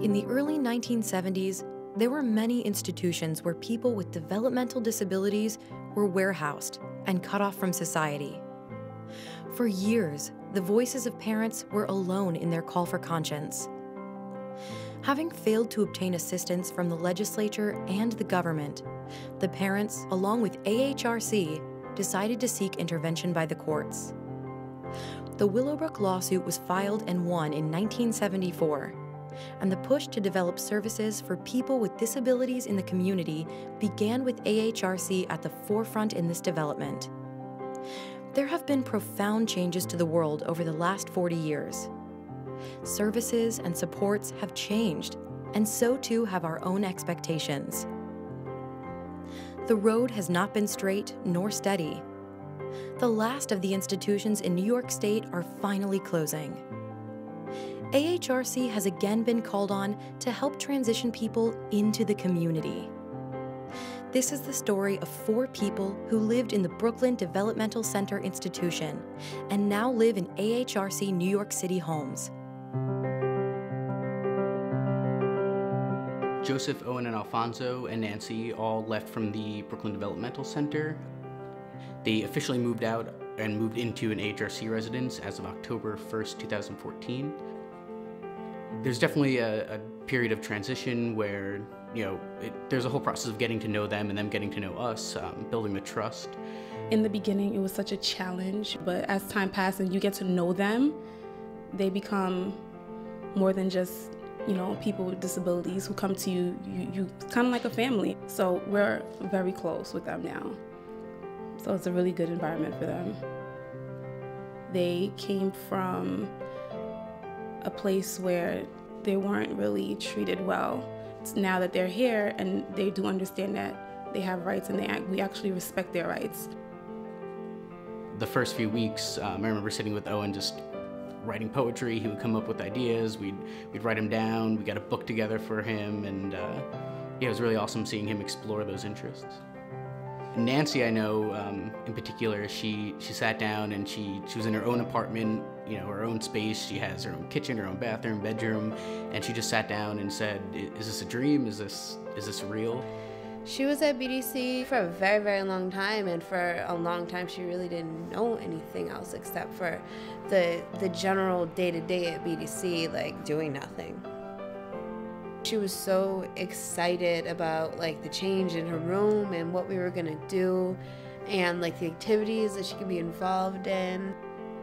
In the early 1970s, there were many institutions where people with developmental disabilities were warehoused and cut off from society. For years, the voices of parents were alone in their call for conscience. Having failed to obtain assistance from the legislature and the government, the parents, along with AHRC, decided to seek intervention by the courts. The Willowbrook lawsuit was filed and won in 1974, and the push to develop services for people with disabilities in the community began with AHRC at the forefront in this development. There have been profound changes to the world over the last 40 years. Services and supports have changed, and so too have our own expectations. The road has not been straight nor steady. The last of the institutions in New York State are finally closing. AHRC has again been called on to help transition people into the community. This is the story of 4 people who lived in the Brooklyn Developmental Center institution and now live in AHRC New York City homes. Joseph, Owen, and Alfonso and Nancy all left from the Brooklyn Developmental Center. They officially moved out and moved into an AHRC residence as of October 1st, 2014. There's definitely a period of transition where, there's a whole process of getting to know them and them getting to know us, building the trust. In the beginning, it was such a challenge, but as time passes and you get to know them, they become more than just, people with disabilities who come to you, you kind of like a family. So we're very close with them now. So it's a really good environment for them. They came from a place where they weren't really treated well. It's now that they're here and they do understand that they have rights and we actually respect their rights. The first few weeks, I remember sitting with Owen just writing poetry. He would come up with ideas, we'd write them down, we got a book together for him, and it was really awesome seeing him explore those interests. Nancy, I know, in particular, she sat down and she was in her own apartment, her own space. She has her own kitchen, her own bathroom, bedroom, and she just sat down and said, "Is this a dream? Is this real?" She was at BDC for a very, very long time, and for a long time she really didn't know anything else except for the general day-to-day at BDC, like doing nothing. She was so excited about the change in her room and what we were gonna do and the activities that she could be involved in.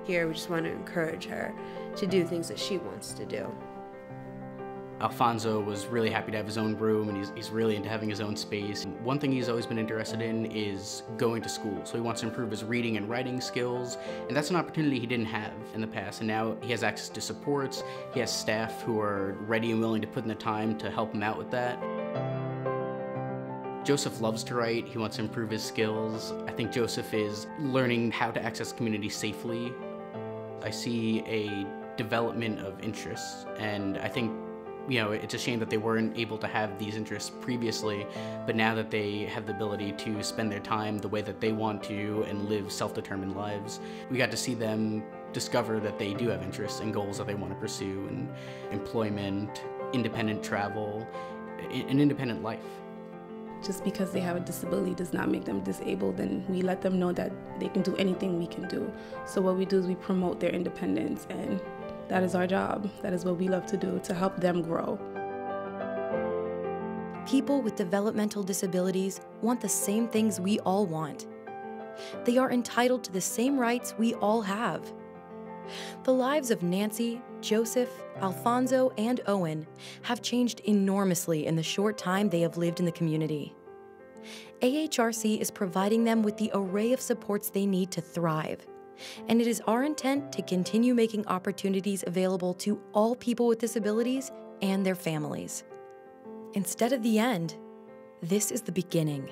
Here we just want to encourage her to do things that she wants to do. Alfonso was really happy to have his own room, and he's really into having his own space. One thing he's always been interested in is going to school, so he wants to improve his reading and writing skills, and that's an opportunity he didn't have in the past, and now he has access to supports. He has staff who are ready and willing to put in the time to help him out with that. Joseph loves to write. He wants to improve his skills. I think Joseph is learning how to access community safely. I see a development of interests, and I think it's a shame that they weren't able to have these interests previously, but now that they have the ability to spend their time the way that they want to and live self-determined lives, we got to see them discover that they do have interests and goals that they want to pursue, and employment, independent travel, an independent life. Just because they have a disability does not make them disabled, and we let them know that they can do anything we can do. So what we do is we promote their independence, and that is our job. That is what we love to do, to help them grow. People with developmental disabilities want the same things we all want. They are entitled to the same rights we all have. The lives of Nancy, Joseph, Alfonso, and Owen have changed enormously in the short time they have lived in the community. AHRC is providing them with the array of supports they need to thrive. And it is our intent to continue making opportunities available to all people with disabilities and their families. Instead of the end, this is the beginning.